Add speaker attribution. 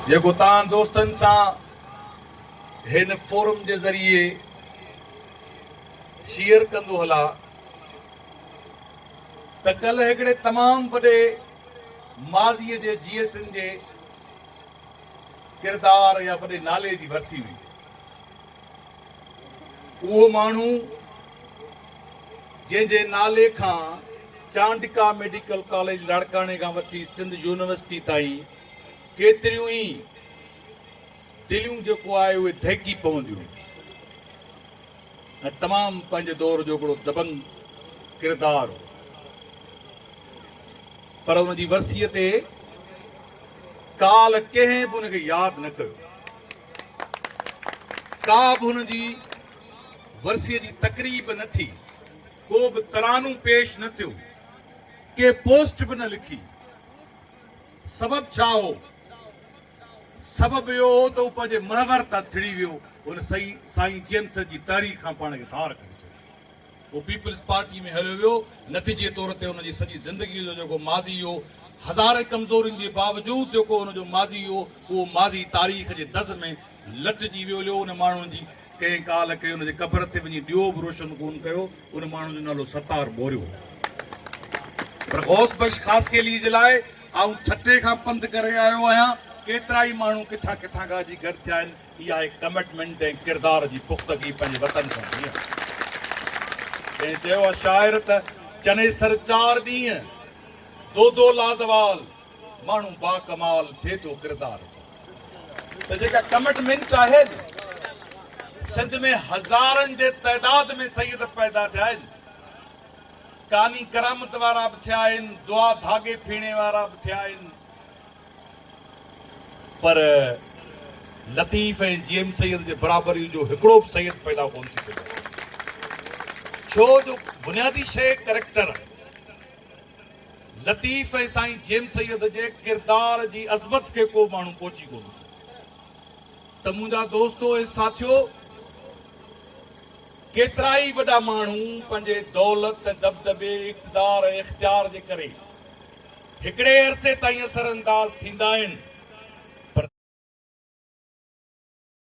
Speaker 1: जेको तव्हां दोस्तनि सां हिन फोरम जे ज़रिए शेयर कंदो हला त कल्ह हिकिड़े तमामु वॾे माज़ीअ जे जीएसनि जे किरदार या वॾे नाले जी वरसी हुई। उहो माण्हू जंहिंजे नाले खां चांडिका मेडिकल कॉलेज लाड़काणे खां वठी सिंध यूनिवर्सिटी ताईं केतिरियूं ई दिलियूं जेको आहे उहे दहिकी पवंदियूं ऐं तमामु पंहिंजे दौर जो हिकिड़ो दबंग किरदारु हो। पर हुन जी वरसीअ ते काल कंहिं बि हुनखे यादि न कयो। का बि हुन जी वरसीअ जी तकरीब न थी, को बि तरानू पेश न थियो, के पोस्ट बि न लिखी। सबबु छा हो? सबबु इहो हो त हू पंहिंजे महवर तां थिड़ी वियो। हुन साईं जेम्स जी तारीख़ खां पाण खे धार करे छॾियो। उहो पीपल्स पार्टी में हलियो वियो। नतीजे तौर ते हुनजी सॼी ज़िंदगीअ जो जेको माज़ी हो, हज़ारे कमज़ोरियुनि जे बावजूदि जेको हुनजो माज़ी हो, उहो माज़ी तारीख़ जे दज़ में लटिजी वियो। उन माण्हुनि जी कंहिं काल के हुनजे क़बर ते वञी ॾियो बि रोशन कोन कयो। उन माण्हू जो नालो सतार बोरियो। पर गौस बख्श ख़ासकेली जे लाइ आऊं ठटे खां पंधु करे आयो आहियां। केतिरा ई माण्हू किथां किथां खां अची गॾु थिया आहिनि। इहा आहे कमिटमेंट ऐं किरदार जी पुख़्तगी पंहिंजे वतन सां। कंहिं चयो आहे शाइर त चने सर 4 ॾींहं दो लाज़वाल माण्हू बाकमाल थिए थो किरदार सां। त जेका कमिटमेंट आहे सिंध में हज़ारनि जे तइदाद में सैयद पैदा थिया आहिनि। कानी करामत वारा बि थिया आहिनि, दुआ धागे फीणे वारा बि थिया आहिनि। पर लतीफ़ ऐं जेम्स सैयद जे बराबरी जो हिकिड़ो बि सैयद पैदा कोन थी सघियो। छो जो बुनियादी शइ कैरेक्टर आहे। लतीफ़ ऐं साईं जेम्स सैयद जे किरदार जी अज़मत खे को माण्हू पहुची कोन सघियो। त मुंहिंजा दोस्तो ऐं साथियो, केतिरा ई वॾा माण्हू पंहिंजे दौलत, दबदबे, इक़्तिदार ऐं इख़्तियार जे करे हिकिड़े अरसे ताईं असरअंदाज़ थींदा आहिनि।